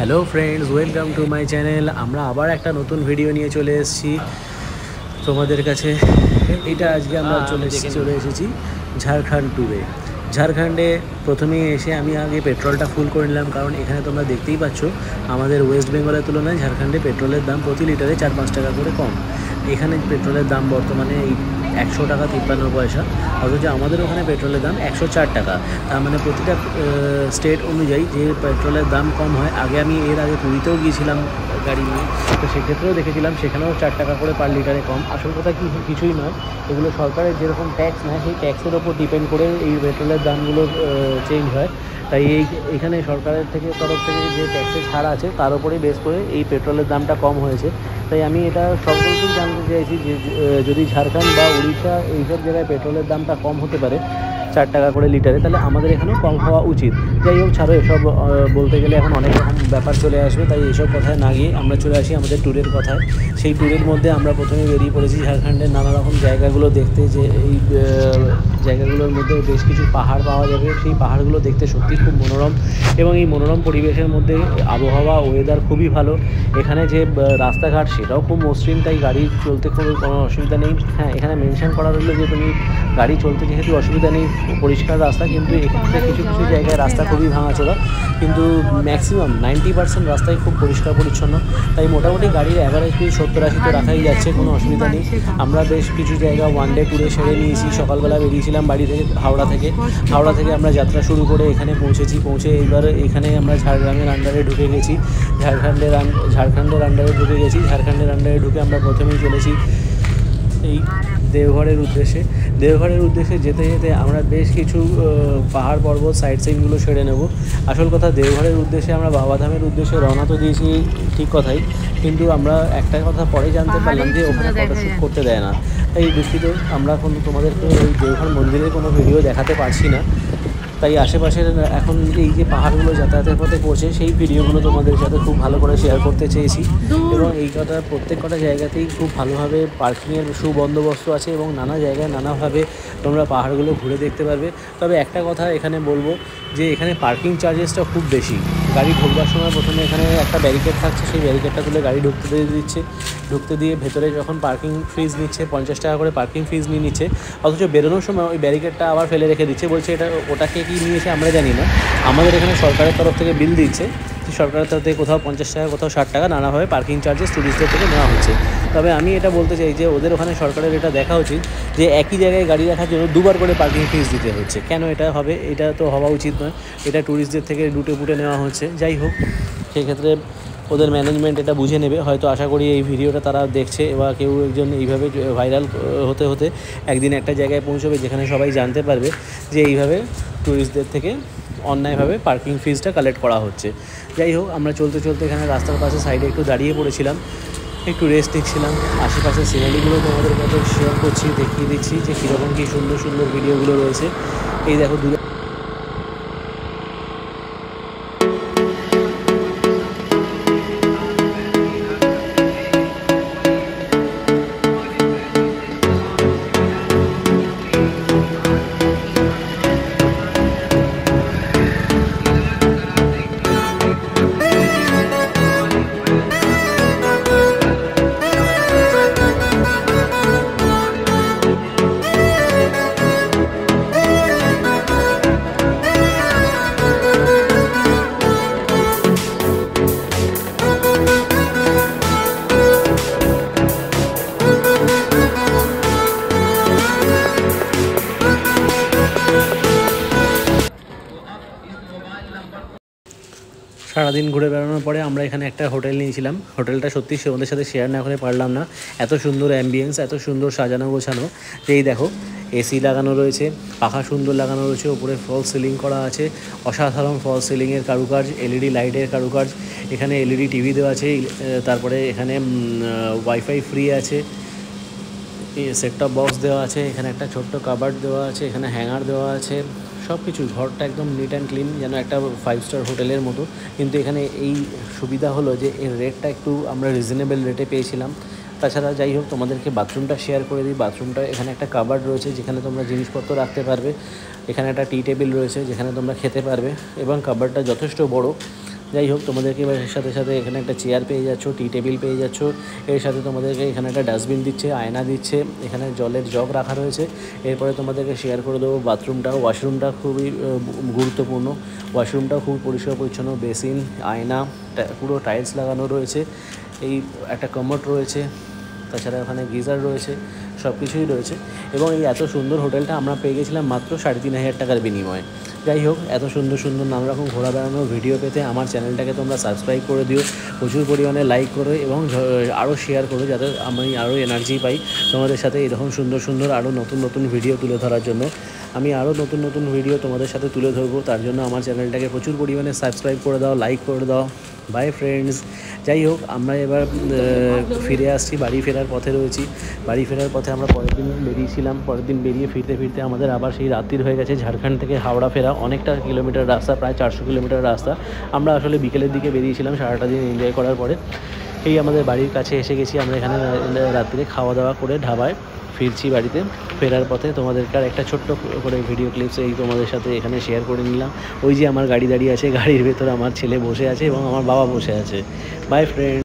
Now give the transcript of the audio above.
Hello friends, welcome to my channel. আমরা আবার একটা নতুন ভিডিও নিয়ে চলে এসেছি তোমাদের কাছে। এটা আজকে আমরা চলে এসেছি ঝাড়খণ্ড ট্যুরে। ঝাড়খণ্ডে প্রথমেই এসে আমি আগে পেট্রোলটা ফুল করে নিলাম, কারণ এখানে তোমরা দেখতেই পাচ্ছ আমাদের ওয়েস্ট বেঙ্গলের তুলনায় ঝাড়খণ্ডে পেট্রোলের দাম প্রতি লিটারে 4-5 টাকা করে কম। এখানে পেট্রোলের দাম বর্তমানে এই 100 টাকা 53 পয়সা, অথচ আমাদের ওখানে পেট্রোলের দাম 104 টাকা। তার মানে প্রতিটা স্টেট অনুযায়ী যে পেট্রোলের দাম কম হয়। আমি এর আগে পুরীতেও গিয়েছিলাম গাড়ি নিয়ে, তো সেক্ষেত্রেও দেখেছিলাম সেখানেও 4 টাকা করে পার লিটারে কম। আসল কথা কিছুই নয়, এগুলো সরকারের যেরকম ট্যাক্স নেয় সেই ট্যাক্সের ওপর ডিপেন্ড করে এই পেট্রোলের দামগুলো চেঞ্জ হয়। তাই এখানে সরকারের তরফ থেকে যে ট্যাক্সের ছাড় আছে তার উপরেই বেস করে এই পেট্রোলের দামটা কম হয়েছে। তাই আমি এটা সকলকেই জানতে চাইছি যে যদি ঝাড়খণ্ড বা উড়িষ্যা এইসব জায়গায় পেট্রোলের দামটা কম হতে পারে 4 টাকা করে লিটারে, তাহলে আমাদের এখানেও কম হওয়া উচিত। যাই হোক, ছাড়ো এসব বলতে গেলে এখন অনেক রকম ব্যাপার চলে আসবে, তাই এসব কথায় না গিয়ে আমরা চলে আসি আমাদের ট্যুরের কথায়। সেই ট্যুরের মধ্যে আমরা প্রথমে বেরিয়ে পড়েছি ঝাড়খণ্ডের নানা রকম জায়গাগুলো দেখতে। যে এই জায়গাগুলোর মধ্যে বেশ কিছু পাহাড় পাওয়া যাবে, সেই পাহাড়গুলো দেখতে সত্যি খুব মনোরম, এবং এই মনোরম পরিবেশের মধ্যে আবহাওয়া ওয়েদার খুবই ভালো। এখানে যে রাস্তাঘাট সেটাও খুব মসৃণ, তাই গাড়ি চলতে কোনো অসুবিধা নেই। হ্যাঁ, এখানে মেনশন করা রইলো যে তুমি গাড়ি চলতে যেহেতু অসুবিধা নেই, পরিষ্কার রাস্তা, কিন্তু এক্ষেত্রে কিছু কিছু জায়গায় রাস্তা খুবই ভাঙাচোরা, কিন্তু ম্যাক্সিমাম 90% রাস্তায় খুব পরিষ্কার পরিচ্ছন্ন। তাই মোটামুটি গাড়ির অ্যাভারেজ স্পিড 70-80 তো রাখাই যাচ্ছে, কোনো অসুবিধা নেই। আমরা বেশ কিছু জায়গা ওয়ান ডে ট্যুরে সেরে নিয়েছি। সকালবেলা বেরিয়েছিলাম বাড়ি থেকে হাওড়া থেকে আমরা যাত্রা শুরু করে এখানে পৌঁছে এবার এখানে আমরা ঝাড়গ্রামের আন্ডারে ঢুকে গেছি। ঝাড়খণ্ডের আন্ডারে ঢুকে আমরা প্রথমেই চলেছি এই দেওঘরের উদ্দেশ্যে যেতে যেতে আমরা বেশ কিছু পাহাড় পর্বত সাইড সিনগুলো সেরে নেব। আসল কথা, দেওঘরের উদ্দেশ্যে আমরা বাবাধামের উদ্দেশ্যে রওনা তো দিয়েছি ঠিক কথাই, কিন্তু আমরা একটা কথা পরে জানতে পারলাম যে ওখানে ফটোশ্যুট করতে দেয় না। তাই দুঃখিত, আমরা তোমাদেরকে ওই দেওঘর মন্দিরের কোনো ভিডিও দেখাতে পারছি না। তাই আশেপাশের এখন এই যে পাহাড়গুলো যাতায়াতের পথে পড়ছে সেই ভিডিওগুলো তোমাদের সাথে খুব ভালো করে শেয়ার করতে চেয়েছি। এবং প্রত্যেক কটা জায়গাতেই খুব ভালোভাবে পার্কিংয়ের সুবন্দোবস্ত আছে, এবং নানা জায়গায় নানাভাবে তোমরা পাহাড়গুলো ঘুরে দেখতে পারবে। তবে একটা কথা এখানে বলবো যে এখানে পার্কিং চার্জেসটা খুব বেশি। গাড়ি ঢোকবার সময় প্রথমে এখানে একটা ব্যারিকেড থাকছে, সেই ব্যারিকেডটা তুলে গাড়ি ঢুকতে দিয়ে ভেতরে যখন পার্কিং ফিজ নিচ্ছে 50 টাকা করে পার্কিং ফিজ নিয়ে নিচ্ছে, অথচ বেরোনোর সময় ওই ব্যারিকেডটা আবার ফেলে রেখে দিচ্ছে, বলছে ওটাকে কি নিয়েছে আমরা জানি না। আমাদের এখানে সরকারের তরফ থেকে বিল দিচ্ছে, সরকারের তরফ থেকে কোথাও 50 টাকা কোথাও 60 টাকা নানাভাবে পার্কিং চার্জেস টুরিস্টদের থেকে নেওয়া হচ্ছে। তবে আমি এটা বলতে চাই যে ওদের ওখানে সরকারের এটা দেখা উচিত যে একই জায়গায় গাড়ি রাখার জন্য দুবার করে পার্কিং ফিস দিতে হচ্ছে। কেন এটা হবে? এটা তো হওয়া উচিত নয়, এটা টুরিস্টদের থেকে লুটে নেওয়া হচ্ছে। যাই হোক, সেক্ষেত্রে ওদের ম্যানেজমেন্ট এটা বুঝে নেবে হয়তো। আশা করি এই ভিডিওটা তারা দেখছে, বা কেউ একজন এইভাবে ভাইরাল হতে হতে একদিন একটা জায়গায় পৌঁছবে যেখানে সবাই জানতে পারবে যে এইভাবে টুরিস্টদের থেকে অন্যায়ভাবে পার্কিং ফিজটা কালেক্ট করা হচ্ছে। যাই হোক, আমরা চলতে এখানে রাস্তার পাশে সাইডে একটু দাঁড়িয়ে পড়েছিলাম, একটু রেস্ট নিচ্ছিলাম। আশেপাশের সিনারিগুলো তোমাদের কাছে শেয়ার করছি, দেখিয়ে দিচ্ছি যে কীরকম কী সুন্দর সুন্দর ভিডিওগুলো রয়েছে। এই দেখো দূরে সারাদিন ঘুরে বেড়ানোর পরে আমরা এখানে একটা হোটেল নিয়েছিলাম। হোটেলটা সত্যি ওদের সাথে শেয়ার না করে পারলাম না, এত সুন্দর অ্যাম্বিয়েন্স, এত সুন্দর সাজানো গোছানো। এই দেখো এসি লাগানো রয়েছে, পাখা সুন্দর লাগানো রয়েছে, ওপরে ফলস সিলিং করা আছে, অসাধারণ ফলস সিলিংয়ের কারুকাজ, এলইডি লাইটের কারুকাজ। এখানে এলইডি টিভি দেওয়া আছে, তারপরে এখানে ওয়াইফাই ফ্রি আছে, সেট টপ বক্স দেওয়া আছে, এখানে একটা ছোট্ট কাবার্ড দেওয়া আছে, এখানে হ্যাঙ্গার দেওয়া আছে, সব কিছু। ঘরটা একদম নিট অ্যান্ড ক্লিন, যেন একটা 5 স্টার হোটেলের মতো। কিন্তু এখানে এই সুবিধা হলো যে এর রেটটা একটু আমরা রিজনেবল রেটে পেয়েছিলাম। তাছাড়া যাই হোক, তোমাদেরকে বাথরুমটা শেয়ার করে দিই। বাথরুমটা এখানে একটা কাবার্ড রয়েছে যেখানে তোমরা জিনিসপত্র রাখতে পারবে, এখানে একটা টি টেবিল রয়েছে যেখানে তোমরা খেতে পারবে, এবং কাবার্ডটা যথেষ্ট বড়। যাই হোক, তোমাদেরকে এবার এর সাথে সাথে এখানে একটা চেয়ার পেয়ে যাচ্ছ, টি টেবিল পেয়ে যাচ্ছ, এর সাথে তোমাদেরকে এখানে একটা ডাস্টবিন দিচ্ছে, আয়না দিচ্ছে, এখানে জলের জগ রাখা রয়েছে। এরপরে তোমাদেরকে শেয়ার করে দেবো বাথরুমটাও। ওয়াশরুমটা খুবই গুরুত্বপূর্ণ, ওয়াশরুমটাও খুব পরিষ্কার পরিচ্ছন্ন, বেসিন, আয়না, পুরো টাইলস লাগানো রয়েছে, এই একটা কমোড রয়েছে, তাছাড়া ওখানে গিজার রয়েছে, সব কিছুই রয়েছে। এবং এই এত সুন্দর হোটেলটা আমরা পেয়ে গেছিলাম মাত্র 3,500 টাকার বিনিময়ে। যাই হোক, এত সুন্দর সুন্দর নানা রকম ঘোরা বেড়ানোর ভিডিও পেতে আমার চ্যানেলটাকে তোমরা সাবস্ক্রাইব করে দিও, প্রচুর পরিমাণে লাইক করো এবং আরও শেয়ার করো, যাতে আমি আরও এনার্জি পাই তোমাদের সাথে এরকম সুন্দর সুন্দর আরও নতুন নতুন ভিডিও তুলে ধরার জন্য। আমি আরও নতুন নতুন ভিডিও তোমাদের সাথে তুলে ধরবো, তার জন্য আমার চ্যানেলটাকে প্রচুর পরিমাণে সাবস্ক্রাইব করে দাও, লাইক করে দাও। By friends. যাই হোক, আমরা এবার ফিরে আসছি, বাড়ি ফেরার পথে রয়েছি। বাড়ি ফেরার পথে আমরা পরের দিন বেরিয়েছিলাম, পরের দিন বেরিয়ে ফিরতে ফিরতে আমাদের আবার সেই রাত্রির হয়ে গেছে। ঝাড়খণ্ড থেকে হাওড়া ফেরা অনেকটা কিলোমিটার রাস্তা, প্রায় 400 কিলোমিটার রাস্তা। আমরা আসলে বিকেলের দিকে বেরিয়েছিলাম সারাটা দিন এনজয় করার পরে। এই আমাদের বাড়ির কাছে এসে গেছি আমরা, এখানে রাত্রে খাওয়া দাওয়া করে ঢাবায় ফিরছি বাড়িতে। ফেরার পথে তোমাদেরকে আর একটা ছোট্ট করে ভিডিও ক্লিপস এই তোমাদের সাথে এখানে শেয়ার করে নিলাম। ওই যে আমার গাড়ি দাঁড়িয়ে আছে, গাড়ির ভেতরে আমার ছেলে বসে আছে এবং আমার বাবা বসে আছে। By friend.